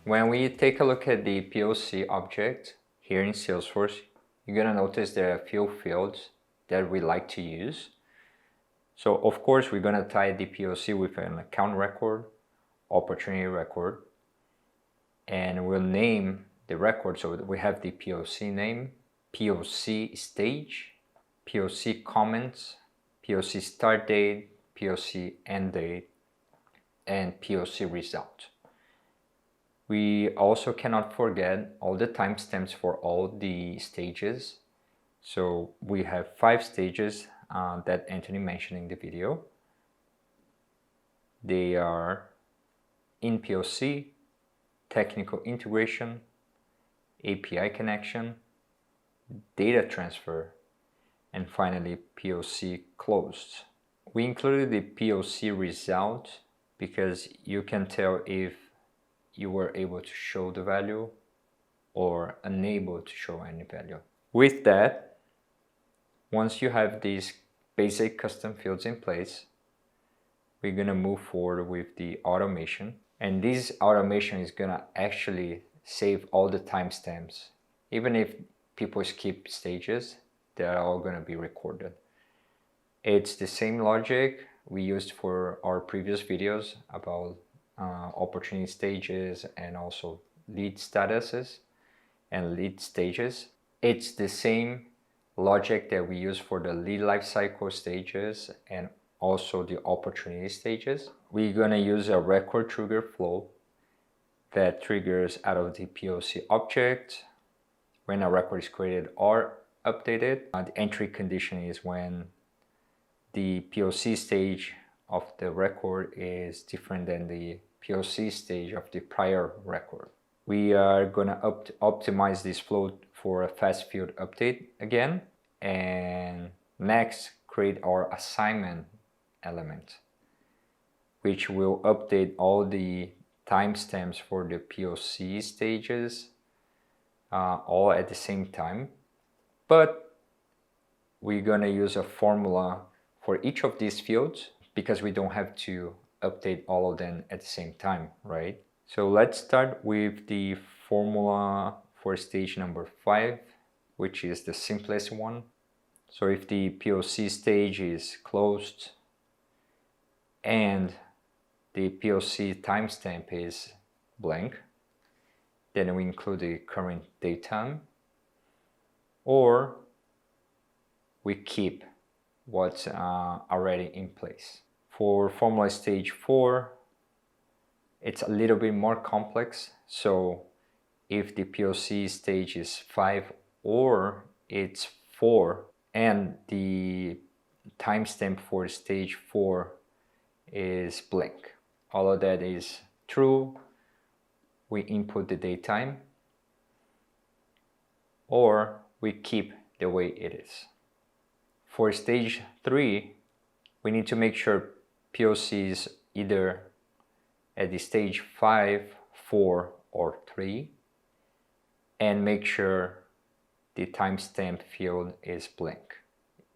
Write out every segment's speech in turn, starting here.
When we take a look at the POC object here in Salesforce, you're gonna notice there are a few fields that we like to use. So of course, we're gonna tie the POC with an account record, opportunity record, and we'll name the record. So we have the POC name, POC stage, POC comments, POC start date, POC end date, and POC result. We also cannot forget all the timestamps for all the stages. So we have 5 stages that Anthony mentioned in the video. They are in POC, technical integration, API connection, data transfer, and finally POC closed. We included the POC result because you can tell if you were able to show the value or unable to show any value. With that, once you have these basic custom fields in place, we're gonna move forward with the automation. And this automation is gonna actually save all the timestamps. Even if people skip stages, they're all gonna be recorded. It's the same logic we used for our previous videos about opportunity stages and also lead statuses and lead stages. It's the same logic that we use for the lead lifecycle stages and also the opportunity stages. We're gonna use a record trigger flow that triggers out of the POC object when a record is created or updated. The entry condition is when the POC stage of the record is different than the POC stage of the prior record. We are gonna optimize this flow for a fast field update again, and next create our assignment element, which will update all the timestamps for the POC stages all at the same time. But we're gonna use a formula for each of these fields because we don't have to update all of them at the same time, right? So let's start with the formula for stage number 5, which is the simplest one. So if the POC stage is closed and the POC timestamp is blank, then we include the current date time, or we keep what's already in place. For formula stage 4, it's a little bit more complex. So if the POC stage is 5 or it's 4 and the timestamp for stage 4 is blank, all of that is true, we input the date time, or we keep the way it is. For stage 3, we need to make sure POC is either at the stage 5, 4, or 3, and make sure the timestamp field is blank.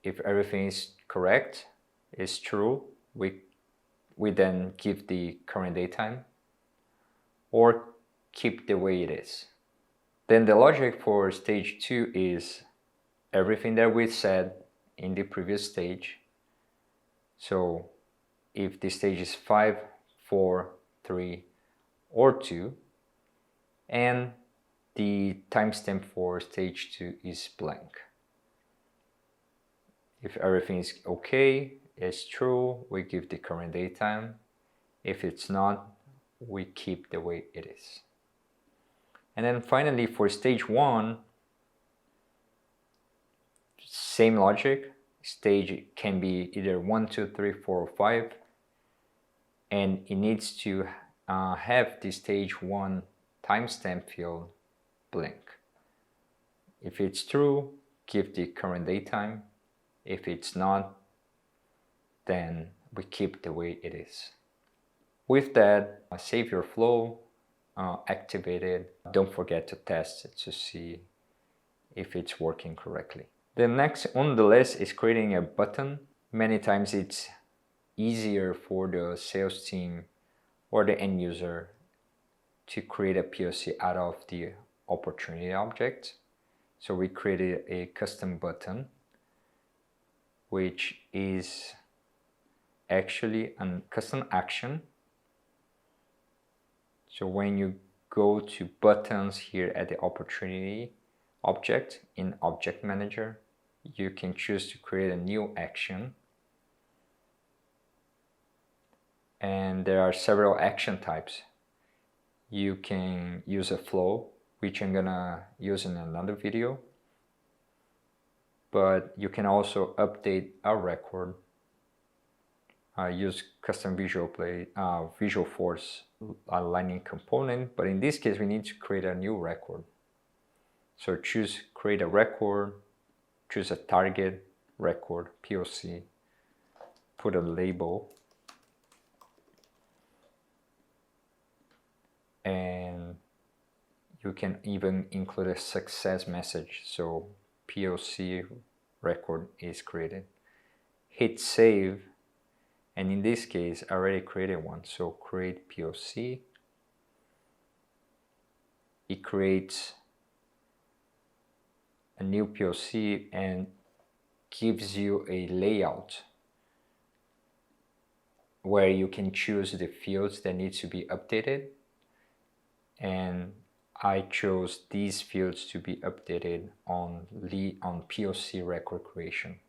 If everything is correct, is true, we then give the current date time, or keep the way it is. Then the logic for stage 2 is everything that we said in the previous stage. So if the stage is 5, 4, 3, or 2, and the timestamp for stage 2 is blank. If everything is okay, it's true, we give the current date time. If it's not, we keep the way it is. And then finally for stage 1, same logic. Stage can be either 1, 2, 3, 4, or 5, and it needs to have the stage 1 timestamp field blank. If it's true, give the current date time. If it's not, then we keep the way it is. With that, save your flow, activate it. Don't forget to test it to see if it's working correctly. The next on the list is creating a button. Many times it's easier for the sales team or the end user to create a POC out of the opportunity object. So we created a custom button, which is actually a custom action. So when you go to buttons here at the opportunity object in Object Manager, you can choose to create a new action. And there are several action types. You can use a flow, which I'm gonna use in another video. But you can also update a record. Use custom Visual Force aligning component, but in this case we need to create a new record. So choose create a record, choose a target record, POC, put a label, and you can even include a success message. So POC record is created. Hit save. And in this case, I already created one. So create POC. It creates a new POC and gives you a layout where you can choose the fields that need to be updated. And I chose these fields to be updated on POC record creation.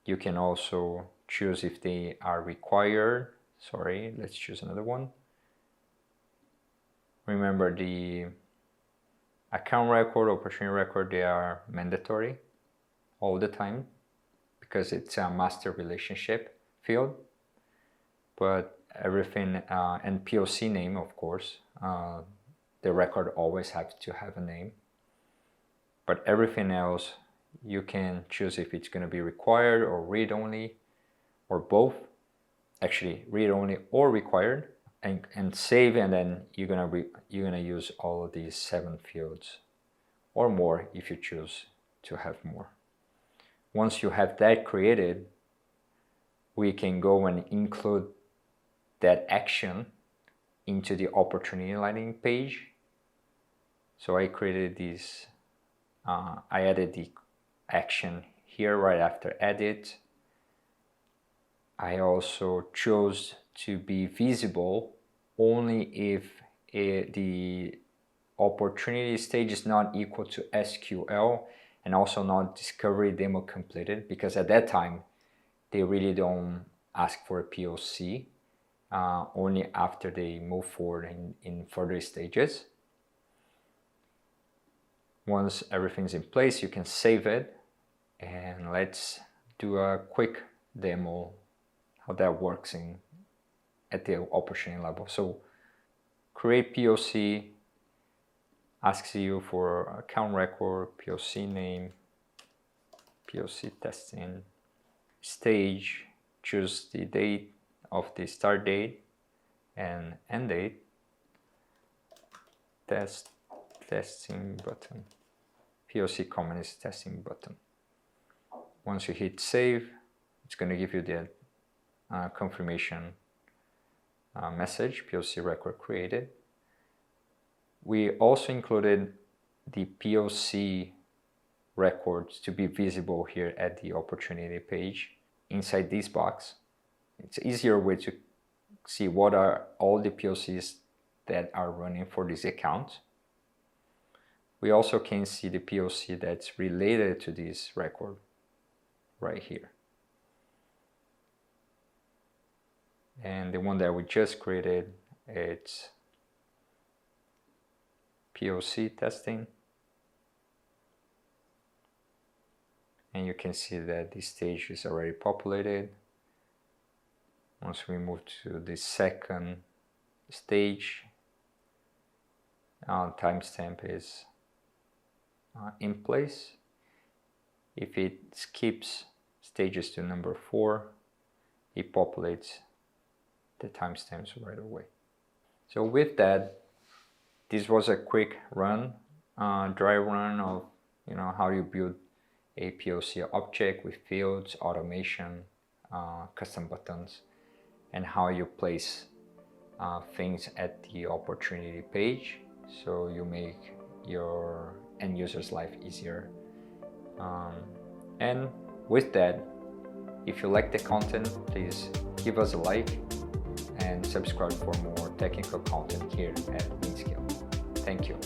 You can also choose if they are required. Sorry, let's choose another one. Remember, the account record, opportunity record, they are mandatory all the time because it's a master relationship field. But everything, and POC name, of course, the record always has to have a name. But everything else, you can choose if it's going to be required or read-only or both. Actually, read-only or required, and save, and then you're gonna use all of these 7 fields or more if you choose to have more. Once you have that created, we can go and include that action into the opportunity landing page. So I created this, I added the action here right after edit. I also chose to be visible only if the opportunity stage is not equal to SQL and also not discovery demo completed, because at that time they really don't ask for a POC, only after they move forward in further stages. Once everything's in place, you can save it, and let's do a quick demo how that works at the opportunity level. So create POC, asks you for account record, POC name, POC testing, stage, choose the date of the start date and end date, testing button, POC common is testing button. Once you hit save, it's going to give you the confirmation message, POC record created. We also included the POC records to be visible here at the opportunity page inside this box. It's an easier way to see what are all the POCs that are running for this account. We also can see the POC that's related to this record right here. And the one that we just created, it's POC testing. And you can see that this stage is already populated. Once we move to the second stage, timestamp is in place. If it skips stages to number 4, it populates the timestamps right away. So with that, this was a quick run, dry run of how you build a POC object with fields, automation, custom buttons, and how you place things at the opportunity page, so you make your end user's life easier. And with that, if you like the content, please give us a like and subscribe for more technical content here at Winscale. Thank you.